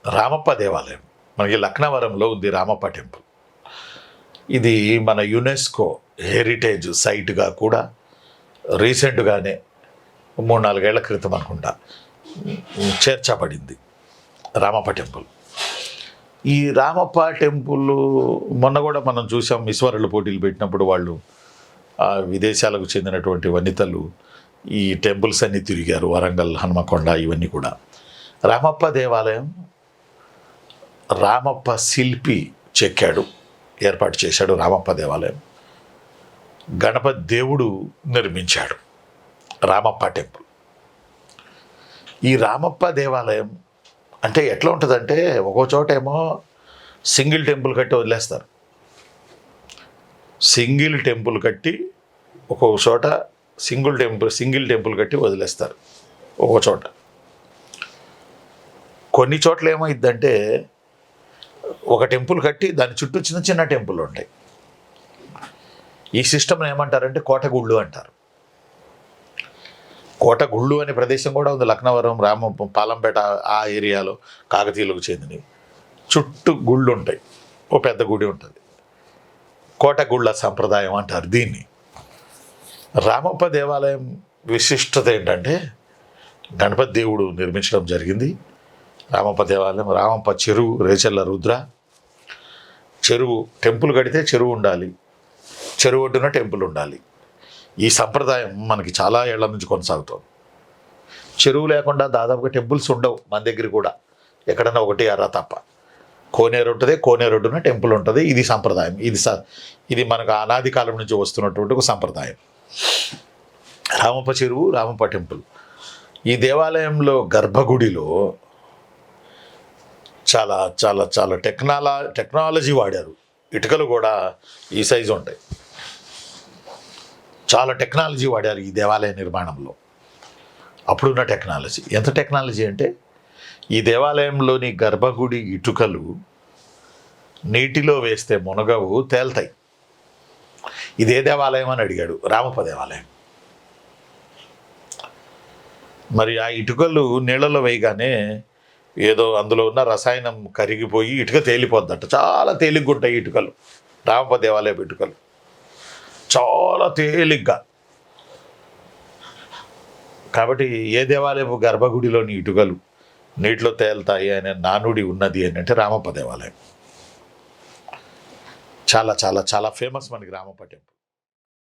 రామప్ప దేవాలయం మనకి లక్నవరంలో ఉంది. రామప్ప టెంపుల్ ఇది మన యునెస్కో హెరిటేజ్ సైట్గా కూడా రీసెంట్గానే 3-4 ఏళ్ల క్రితం అనుకుంటా చేర్చబడింది రామప్ప టెంపుల్. ఈ రామప్ప టెంపుల్ మొన్న కూడా మనం చూసాం, ఈశ్వరుల పోటీలు పెట్టినప్పుడు వాళ్ళు విదేశాలకు చెందినటువంటి వనితలు ఈ టెంపుల్స్ అన్నీ తిరిగారు, వరంగల్, హనుమకొండ ఇవన్నీ కూడా. రామప్ప దేవాలయం రామప్ప శిల్పి చెక్కాడు, ఏర్పాటు చేశాడు. రామప్ప దేవాలయం గణపతి దేవుడు నిర్మించాడు రామప్ప టెంపుల్. ఈ రామప్ప దేవాలయం అంటే ఎట్లా ఉంటుందంటే, ఒక్కో చోట ఏమో సింగిల్ టెంపుల్ కట్టి వదిలేస్తారు, సింగిల్ టెంపుల్ కట్టి ఒక్కొక్క చోట సింగిల్ టెంపుల్ కట్టి వదిలేస్తారు. ఒక్కో చోట కొన్ని చోట్ల ఏమైందంటే ఒక టెంపుల్ కట్టి దాని చుట్టూ చిన్న చిన్న టెంపుల్ ఉంటాయి. ఈ సిస్టమ్ని ఏమంటారంటే కోటగుళ్ళు అంటారు. కోటగుళ్ళు అనే ప్రదేశం కూడా ఉంది లక్నవరం, రామప్ప, పాలంపేట ఆ ఏరియాలో కాకతీయులకు చెందినవి. చుట్టూ గుళ్ళు ఉంటాయి, ఓ పెద్ద గుడి ఉంటుంది, కోటగుళ్ళ సంప్రదాయం అంటారు దీన్ని. రామప్ప దేవాలయం విశిష్టత ఏంటంటే గణపతి దేవుడు నిర్మించడం జరిగింది. రామప్ప దేవాలయం, రామప్ప చెరువు, రేచల్ల రుద్ర చెరువు, టెంపుల్ కడితే చెరువు ఉండాలి, చెరువు ఒడ్డున టెంపుల్ ఉండాలి. ఈ సంప్రదాయం మనకి చాలా ఏళ్ల నుంచి కొనసాగుతుంది. చెరువు లేకుండా దాదాపుగా టెంపుల్స్ ఉండవు మన దగ్గర కూడా, ఎక్కడన్నా 1-2 తప్ప. కోనేరు ఉంటుంది, కోనేరొడ్డున టెంపుల్ ఉంటుంది. ఇది సంప్రదాయం. ఇది మనకు అనాది కాలం నుంచి వస్తున్నటువంటి ఒక సంప్రదాయం. రామప్ప చెరువు, రామప్ప టెంపుల్. ఈ దేవాలయంలో గర్భగుడిలో చాలా చాలా చాలా టెక్నాలజీ వాడారు. ఇటుకలు కూడా ఈ సైజు ఉంటాయి. చాలా టెక్నాలజీ వాడారు ఈ దేవాలయ నిర్మాణంలో. అప్పుడున్న టెక్నాలజీ ఎంత టెక్నాలజీ అంటే, ఈ దేవాలయంలోని గర్భగుడి ఇటుకలు నీటిలో వేస్తే మునగవు, తేల్తాయి. ఇదే దేవాలయం అని అడిగాడు. రామప్ప దేవాలయం. మరి ఆ ఇటుకలు నీళ్ళలో వేయగానే ఏదో అందులో ఉన్న రసాయనం కరిగిపోయి ఇటుక తేలిపోద్దట. చాలా తేలిగ్గా ఉంటాయి ఇటుకలు, రామప్ప దేవాలయం ఇటుకలు చాలా తేలిగ్గా. కాబట్టి ఏ దేవాలయపు గర్భగుడిలోని ఇటుకలు నీటిలో తేలుతాయి అనే నానుడి ఉన్నది అని అంటే రామప్ప దేవాలయం. చాలా చాలా చాలా ఫేమస్ మనకి రామప్ప టెంపుల్.